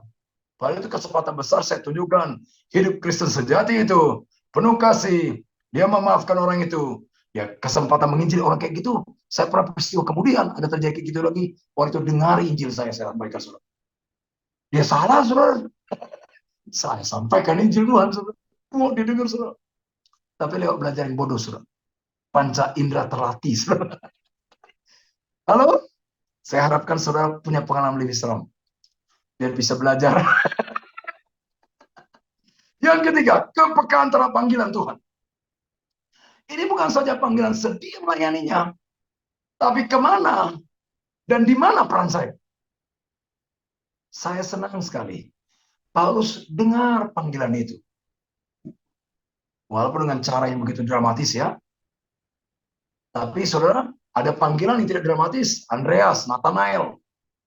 Padahal itu kesempatan besar saya tunjukkan. Hidup Kristen sejati itu penuh kasih. Dia memaafkan orang itu. Ya, kesempatan menginjil orang kayak gitu. Saya pernah peristiwa kemudian ada terjadi kayak gitu lagi. Orang itu dengar injil saya sampaikan, saudara. Dia salah, saudara. Saya sampaikan injil Tuhan, saudara. Mau didengar, saudara. Tapi lewat belajar yang bodoh, saudara. Panca indera terlatih, saudara. Halo? Saya harapkan saudara punya pengalaman lebih serem. Biar bisa belajar. Yang ketiga, kepekaan terhadap panggilan Tuhan. Ini bukan saja panggilan sedih melayaninya, tapi kemana dan di mana peran saya. Saya senang sekali. Paulus dengar panggilan itu. Walaupun dengan cara yang begitu dramatis ya. Tapi saudara, ada panggilan yang tidak dramatis. Andreas, Nathanael,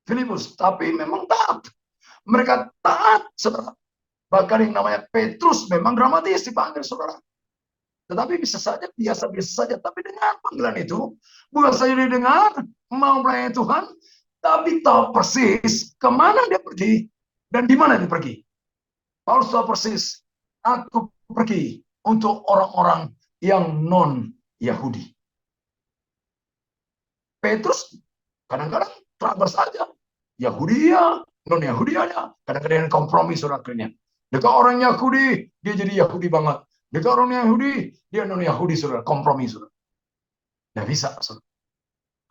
Filipus. Tapi memang taat. Mereka taat, saudara. Bahkan yang namanya Petrus memang dramatis dipanggil, saudara. Tetapi bisa saja, biasa-biasa saja. Tapi dengan panggilan itu, bukan saja didengar, mau melayani Tuhan, tapi tahu persis kemana dia pergi dan di mana dia pergi. Paulus tahu persis, aku pergi untuk orang-orang yang non-Yahudi. Petrus kadang-kadang terabas saja. Yahudi ya, non-Yahudi ada. Kadang-kadang kompromi, saudara akhirnya. Dekat orang Yahudi, dia jadi Yahudi banget. Dekat orang Yahudi, dia non-Yahudi, saudara. Kompromi, saudara. Nggak bisa, saudara.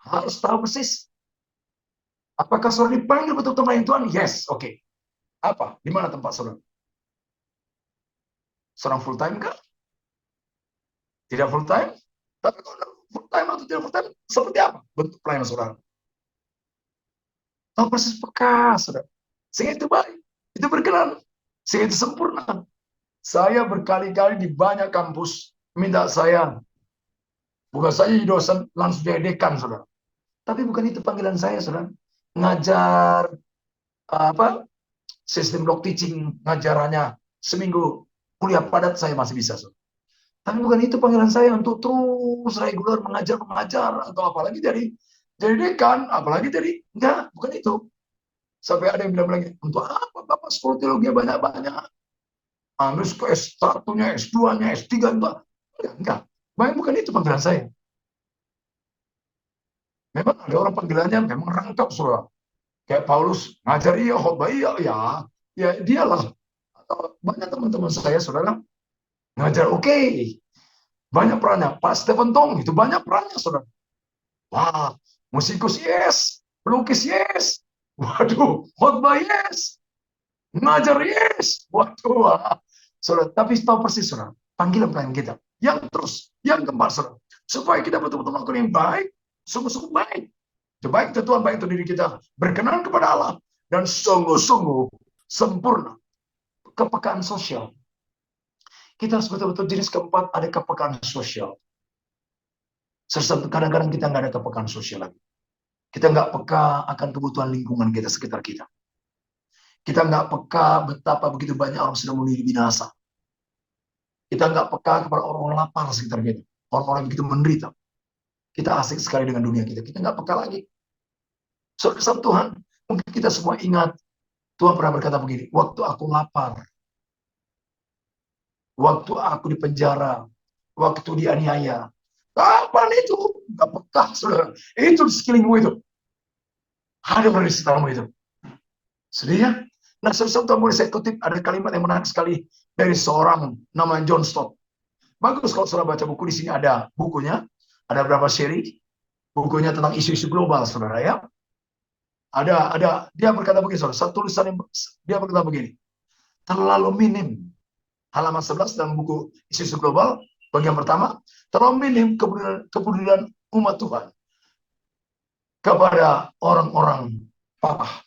Harus tahu persis. Apakah saudara dipanggil betul-betul melayani Tuhan? Yes, oke. Apa? Di mana tempat saudara? Seorang full time kah? Tidak full time? Tapi kalau full time atau tidak full time, seperti apa bentuk pelayanan saudara? Tahu persis peka, saudara. Sehingga itu baik. Itu berkenan. Sehingga itu sempurna. Saya berkali-kali di banyak kampus minta saya, bukan saja jadi dosen, langsung jadi dekan, saudara. Tapi bukan itu panggilan saya, saudara. Ngajar sistem block teaching, ngajarannya seminggu kuliah padat saya masih bisa, saudara. Tapi bukan itu panggilan saya untuk terus reguler mengajar atau apalagi jadi dekan, apalagi jadi enggak, bukan itu. Sampai ada yang bilang lagi, untuk apa Bapak sekolah teologi banyak-banyak? Ambil ke S1-nya, S2-nya, S3 enggak. Enggak. Bukan itu panggilan saya. Memang ada orang panggilannya memang rangkap, saudara. Kayak Paulus ngajar iya, khotbah iya, ya dialah. Atau banyak teman-teman saya, saudara, ngajar oke. Banyak perannya. Pak Stephen Tong itu banyak perannya, saudara. Wah, musikus yes, pelukis yes. Waduh, khotbah yes. Ngajar yes. Waduh, wah. Saudara, tapi tahu persis, saudara, panggilan pelayan kita. Yang terus, yang keempat, saudara. Supaya kita betul-betul melakukan yang baik, sungguh-sungguh baik. Baik itu Tuhan, baik itu diri kita. Berkenan kepada Allah. Dan sungguh-sungguh sempurna. Kepekaan sosial. Kita harus betul-betul jenis keempat, ada kepekaan sosial. Kadang-kadang kita nggak ada kepekaan sosial lagi. Kita nggak peka akan kebutuhan lingkungan kita, sekitar kita. Kita nggak peka betapa begitu banyak orang sedang menuju binasa. Kita nggak peka kepada orang-orang lapar sekitar kita. Orang-orang yang begitu menderita. Kita asik sekali dengan dunia kita. Kita nggak peka lagi. Saudara Tuhan, mungkin kita semua ingat Tuhan pernah berkata begini, waktu aku lapar, waktu aku di penjara, waktu dianiaya. Kapan itu? Gak peka, saudara. Itu di sekelilingmu itu. Ada orang di sekitarmu itu. Sedih ya? Nah, sesuatu boleh saya kutip, ada kalimat yang menarik sekali dari seorang namanya John Stott. Bagus kalau saudara baca buku, di sini ada bukunya, ada berapa seri, bukunya tentang isu-isu global, saudara ya. Ada, dia berkata begini, saudara, satu tulisan yang, dia berkata begini, terlalu minim, halaman 11 dalam buku isu-isu global, bagian pertama, terlalu minim kepedulian umat Tuhan kepada orang-orang papa,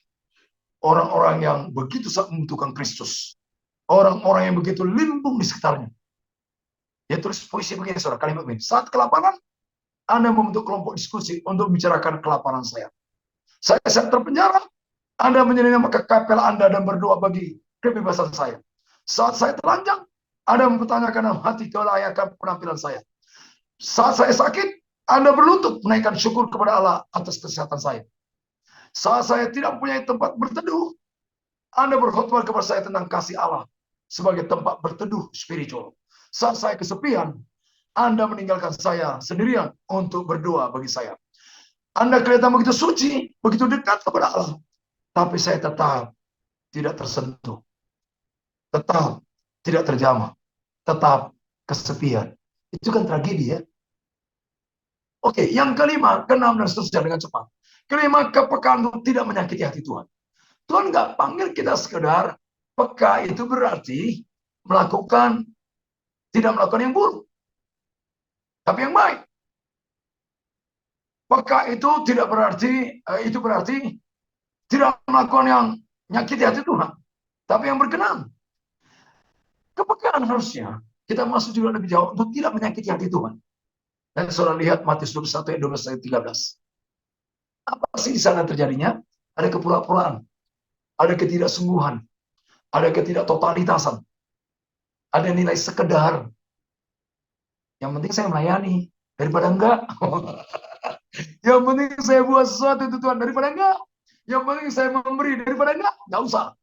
orang-orang yang begitu sangat membutuhkan Kristus, orang-orang yang begitu limbung di sekitarnya. Dia tulis puisi begini, saudara, kalimat begini, saat kelaparan, Anda membentuk kelompok diskusi untuk membicarakan kelaparan saya. Saya terpenjara, Anda menyelinap ke kapel Anda dan berdoa bagi kebebasan saya. Saat saya telanjang, Anda mempertanyakan dalam hati kelayakan penampilan saya. Saat saya sakit, Anda berlutut menaikkan syukur kepada Allah atas kesehatan saya. Saat saya tidak mempunyai tempat berteduh, Anda berkhotbah kepada saya tentang kasih Allah sebagai tempat berteduh spiritual. Saat saya kesepian, Anda meninggalkan saya sendirian untuk berdoa bagi saya. Anda kelihatan begitu suci, begitu dekat kepada Allah. Tapi saya tetap tidak tersentuh. Tetap tidak terjamah. Tetap kesepian. Itu kan tragedi ya. Oke, yang kelima, keenam dan seterusnya dengan cepat. Kelima, kepekaan untuk tidak menyakiti hati Tuhan. Tuhan nggak panggil kita sekedar peka, itu berarti tidak melakukan yang buruk, tapi yang baik. Peka itu berarti tidak melakukan yang nyakiti hati Tuhan, tapi yang berkenan. Kepekaan harusnya kita masuk juga lebih jauh untuk tidak menyakiti hati Tuhan. Dan saudara lihat Matius 21 ayat 12 ayat 13. Apa sih di sana terjadinya? Ada kepura-puraan, ada ketidaksungguhan, ada ketidaktotalitasan, ada nilai sekedar. Yang penting saya melayani daripada enggak. Yang penting saya buat sesuatu itu Tuhan daripada enggak. Yang penting saya memberi daripada enggak usah.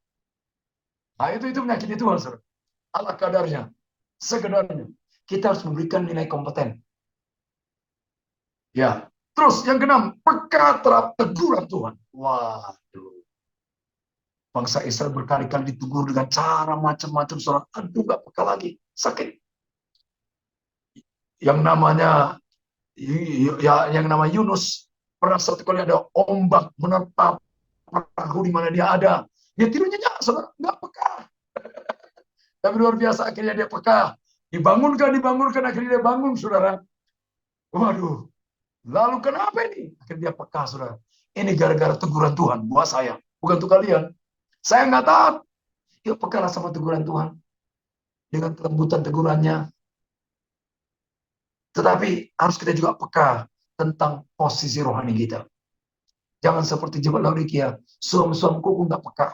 Nah itu menyakiti Tuhan, saudara. Allah kadarnya, sekedarnya. Kita harus memberikan nilai kompeten. Ya. Terus yang keenam, peka terhadap teguran Tuhan. Waduh. Bangsa Israel berkali-kali ditegur dengan cara macam-macam, saudara. Aduh, gak peka lagi. Sakit. Yang namanya Yunus, pernah satu kali ada ombak menerpa perahu di mana dia ada. Dia tidur nyenyak, saudara. Nggak peka. Tapi luar biasa, akhirnya dia peka. Dibangunkan, akhirnya dia bangun, saudara. Waduh. Lalu kenapa ini? Akhirnya dia peka, saudara. Ini gara-gara teguran Tuhan buat saya. Bukan untuk kalian. Saya nggak taat. Yuk pekalah sama teguran Tuhan. Dengan kelembutan tegurannya. Tetapi harus kita juga peka tentang posisi rohani kita. Jangan seperti jemaat Laodikia. Suam-suamku nggak peka.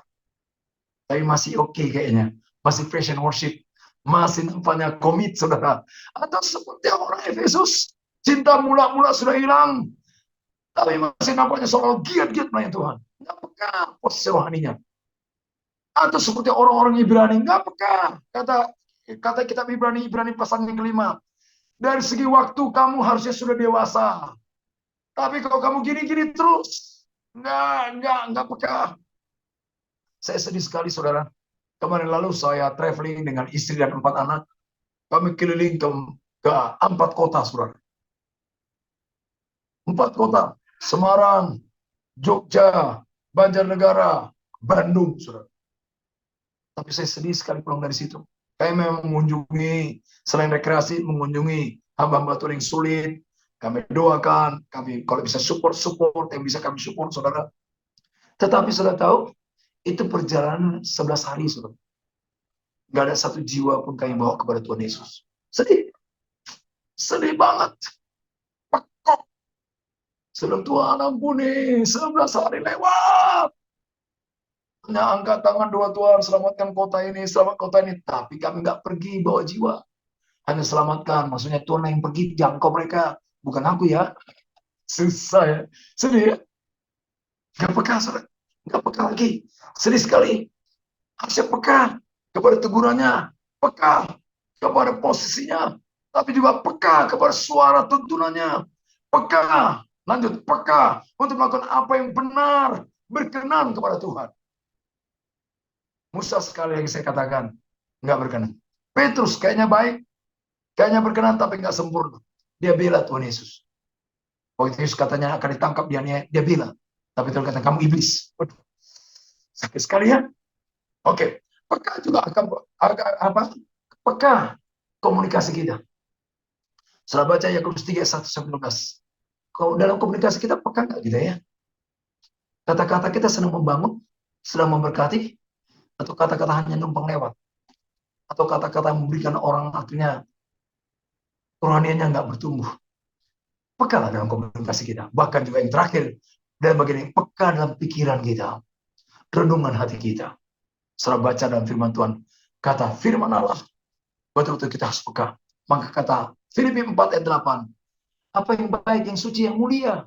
Tapi masih oke kayaknya. Masih praise and worship. Masih nampaknya komit, saudara. Atau seperti orang Efesus. Cinta mula-mula sudah hilang. Tapi masih nampaknya selalu giat-giat melayani Tuhan. Nggak peka posisi rohaninya. Atau seperti orang-orang Ibrani. Nggak peka. Kata kitab Ibrani pasal yang kelima. Dari segi waktu kamu harusnya sudah dewasa. Tapi kalau kamu gini-gini terus. Nggak peka. Saya sedih sekali, saudara. Kemarin lalu saya traveling dengan istri dan 4 anak. Kami keliling ke 4 kota, saudara. 4 kota. Semarang, Jogja, Banjarnegara, Bandung, saudara. Tapi saya sedih sekali pulang dari situ. Kami memang mengunjungi, selain rekreasi, mengunjungi hamba-hamba Tuhan yang sulit. Kami doakan, kami kalau bisa support, yang bisa kami support, saudara. Tetapi saudara tahu, itu perjalanan 11 hari, saudara. Gak ada satu jiwa pun kami bawa kepada Tuhan Yesus. Sedih. Sedih banget. Pekok. Sebelum Tuhan ampuni, 11 hari lewat. Hanya angkat tangan doa Tuhan, selamatkan kota ini, selamat kota ini. Tapi kami nggak pergi bawa jiwa. Hanya selamatkan. Maksudnya Tuhan yang pergi, jangkau mereka. Bukan aku ya. Susah ya. Sedih ya. Nggak peka, saudara. Nggak peka lagi. Sedih sekali. Harusnya peka kepada tegurannya. Peka kepada posisinya. tapi juga peka kepada suara tuntunannya. Peka, lanjut, peka untuk melakukan apa yang benar, berkenan kepada Tuhan. Musa sekali lagi saya katakan, nggak berkenan. Petrus kayaknya baik, kayaknya berkenan, tapi nggak sempurna. Dia bela Tuhan Yesus. Waktu Yesus katanya akan ditangkap, dia bela. Tapi Tuhan kata, kamu iblis. Waduh, sakit sekali ya. Oke, peka juga akan apa? Peka komunikasi kita. Setelah baca Yakobus 3, 1-15. Kalau dalam komunikasi kita peka nggak kita ya? Kata-kata kita sedang membangun, sedang memberkati, atau kata-kata hanya numpang lewat? Atau kata-kata memberikan orang akhirnya kerohaniannya nggak bertumbuh? Peka dalam komunikasi kita. Bahkan juga yang terakhir, dalam bagian ini, peka dalam pikiran kita, renungan hati kita. Setelah baca dalam firman Tuhan, kata firman Allah, betul-betul kita harus peka. Maka kata Filipi 4 ayat 8, apa yang baik, yang suci, yang mulia,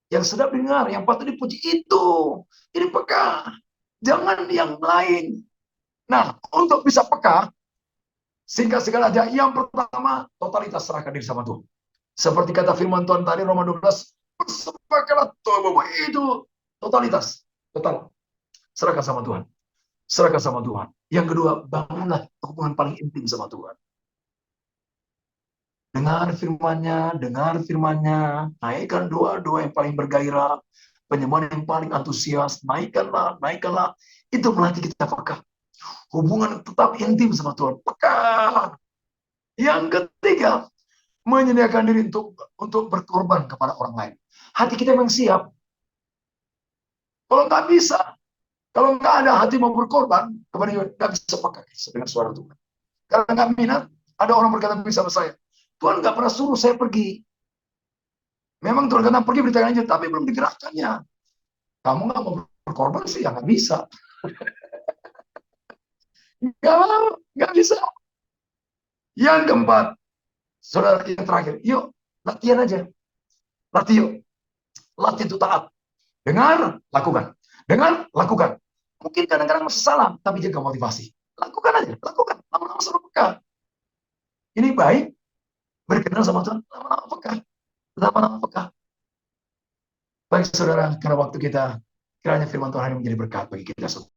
yang sedap dengar, yang patut dipuji itu. Ini peka. Jangan yang lain. Nah, untuk bisa peka, singkat sekali aja, yang pertama, totalitas serahkan diri sama Tuhan. Seperti kata firman Tuhan tadi, Roma 12, persembahkanlah tubuhmu, itu totalitas. Total. Serahkan sama Tuhan. Serahkan sama Tuhan. Yang kedua, bangunlah hubungan paling intim sama Tuhan. Dengar firman-Nya, naikkan doa-doa yang paling bergairah, penyembahan yang paling antusias, naikkanlah. Itu melatih kita peka. Hubungan tetap intim sama Tuhan, peka. Yang ketiga, menyediakan diri untuk berkorban kepada orang lain. Hati kita memang siap. Kalau nggak bisa, kalau nggak ada hati mau berkorban kepada Tuhan, nggak bisa peka dengan suara Tuhan. Karena nggak minat, ada orang berkata bisa sama saya, Tuhan nggak pernah suruh saya pergi. Memang Tuhan kata pergi beritakan aja, tapi belum digerakkannya. Kamu nggak mau berkorban sih, ya nggak bisa. Nggak mau, nggak bisa. Yang keempat, saudara, yang terakhir, yuk latihan aja. Latih itu taat. Dengar, lakukan. Dengar, lakukan. Mungkin kadang-kadang masih salah, tapi jaga motivasi. Lakukan aja, lakukan. Lama-lama suruh peka. Ini baik, berkenal sama Tuhan, lama-lama peka. Lama-lama peka. Baik saudara, karena waktu kita, kiranya firman Tuhan ini menjadi berkat bagi kita semua.